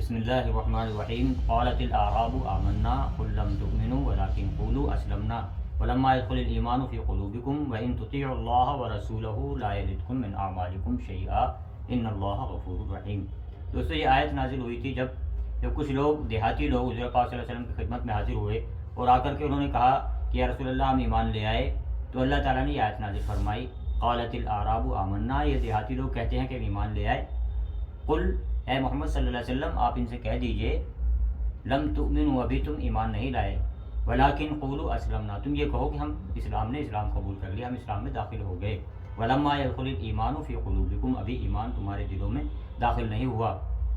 بسم اللہ الرحمن الرحیم قالت الاعراب آمنا قل لم تؤمنوا ولكن قولوا اسلمنا ولما يدخل الايمان في قلوبكم وان تطيعوا الله ورسوله لا يلدكم من اعمالكم شيئا ان اللہ غفور رحیم۔ دوستو یہ آیت نازل ہوئی تھی جب کچھ لوگ دیہاتی لوگ حضور پاک صلی اللہ علیہ وسلم کی خدمت میں حاضر ہوئے اور آ کر کے انہوں نے کہا کہ یا رسول اللہ ہم ایمان لے آئے، تو اللہ تعالیٰ نے یہ آیت نازل فرمائی قالت الاعراب آمنا، یہ دیہاتی لوگ کہتے ہیں کہ ہم ایمان لے آئے۔ قل، اے محمد صلی اللہ علیہ وسلم آپ ان سے کہہ دیجئے لم تؤمنوا، ابھی تم ایمان نہیں لائے، ولیکن قولوا اسلمنا، تم یہ کہو کہ ہم اسلام قبول کر لیا، ہم اسلام میں داخل ہو گئے۔ ولما يدخل الايمان في قلوبكم، ابھی ایمان تمہارے دلوں میں داخل نہیں ہوا۔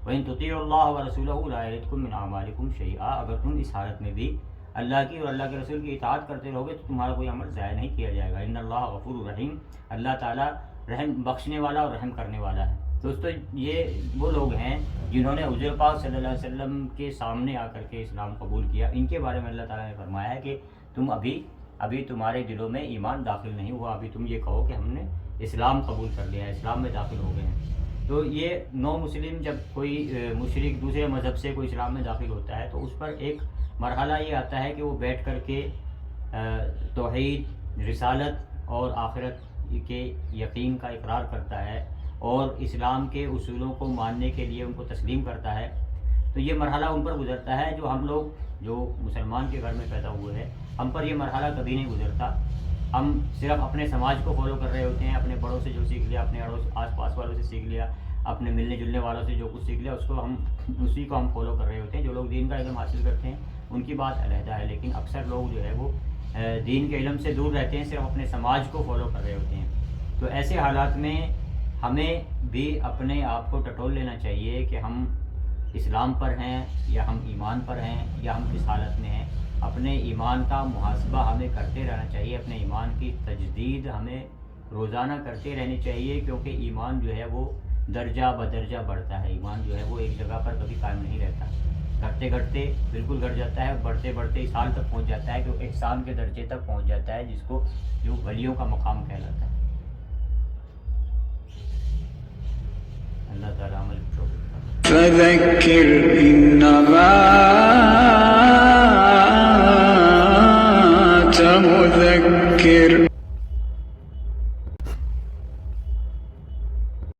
وان تطيعوا الله ورسوله لا يلدكم من اعمالكم شيئا، اگر تم اس حالت میں بھی اللہ کی اور اللہ کے رسول کی اطاعت کرتے رہو گے تو تمہارا کوئی عمل ضائع نہیں کیا جائے گا۔ ان اللہ غفور رحیم، اللہ تعالیٰ رحم بخشنے والا اور رحم کرنے والا ہے۔ دوستو یہ وہ لوگ ہیں جنہوں نے حضور پاک صلی اللہ علیہ وسلم کے سامنے آ کر کے اسلام قبول کیا، ان کے بارے میں اللہ تعالیٰ نے فرمایا ہے کہ تم ابھی تمہارے دلوں میں ایمان داخل نہیں ہوا، ابھی تم یہ کہو کہ ہم نے اسلام قبول کر لیا ہے، اسلام میں داخل ہو گئے ہیں۔ تو یہ نو مسلم جب کوئی مشرک دوسرے مذہب سے کوئی اسلام میں داخل ہوتا ہے تو اس پر ایک مرحلہ یہ آتا ہے کہ وہ بیٹھ کر کے توحید، رسالت اور آخرت کے یقین کا اقرار کرتا ہے اور اسلام کے اصولوں کو ماننے کے لیے ان کو تسلیم کرتا ہے۔ تو یہ مرحلہ ان پر گزرتا ہے، جو ہم لوگ جو مسلمان کے گھر میں پیدا ہوئے ہیں ہم پر یہ مرحلہ کبھی نہیں گزرتا۔ ہم صرف اپنے سماج کو فالو کر رہے ہوتے ہیں، اپنے بڑوں سے جو سیکھ لیا، اپنے آس پاس والوں سے سیکھ لیا، اپنے ملنے جلنے والوں سے جو کچھ سیکھ لیا اسی کو ہم فالو کر رہے ہوتے ہیں۔ جو لوگ دین کا علم حاصل کرتے ہیں ان کی بات علیحدہ ہے، لیکن اکثر لوگ جو ہے وہ دین کے علم سے دور رہتے ہیں، صرف اپنے سماج کو فالو کر رہے ہوتے ہیں۔ تو ایسے حالات میں ہمیں بھی اپنے آپ کو ٹٹول لینا چاہیے کہ ہم اسلام پر ہیں یا ہم ایمان پر ہیں یا ہم کس حالت میں ہیں۔ اپنے ایمان کا محاسبہ ہمیں کرتے رہنا چاہیے، اپنے ایمان کی تجدید ہمیں روزانہ کرتے رہنی چاہیے، کیونکہ ایمان جو ہے وہ درجہ بدرجہ بڑھتا ہے۔ ایمان جو ہے وہ ایک جگہ پر کبھی قائم نہیں رہتا، گھٹتے گھٹتے بالکل گھٹ جاتا ہے، بڑھتے بڑھتے اس حال تک پہنچ جاتا ہے کہ وہ احسان کے درجے تک پہنچ جاتا ہے، جو ولیوں کا مقام کہلاتا ہے۔ اللہ تعالیٰ عمل کو توفیق عطا فرمائے۔ فذكر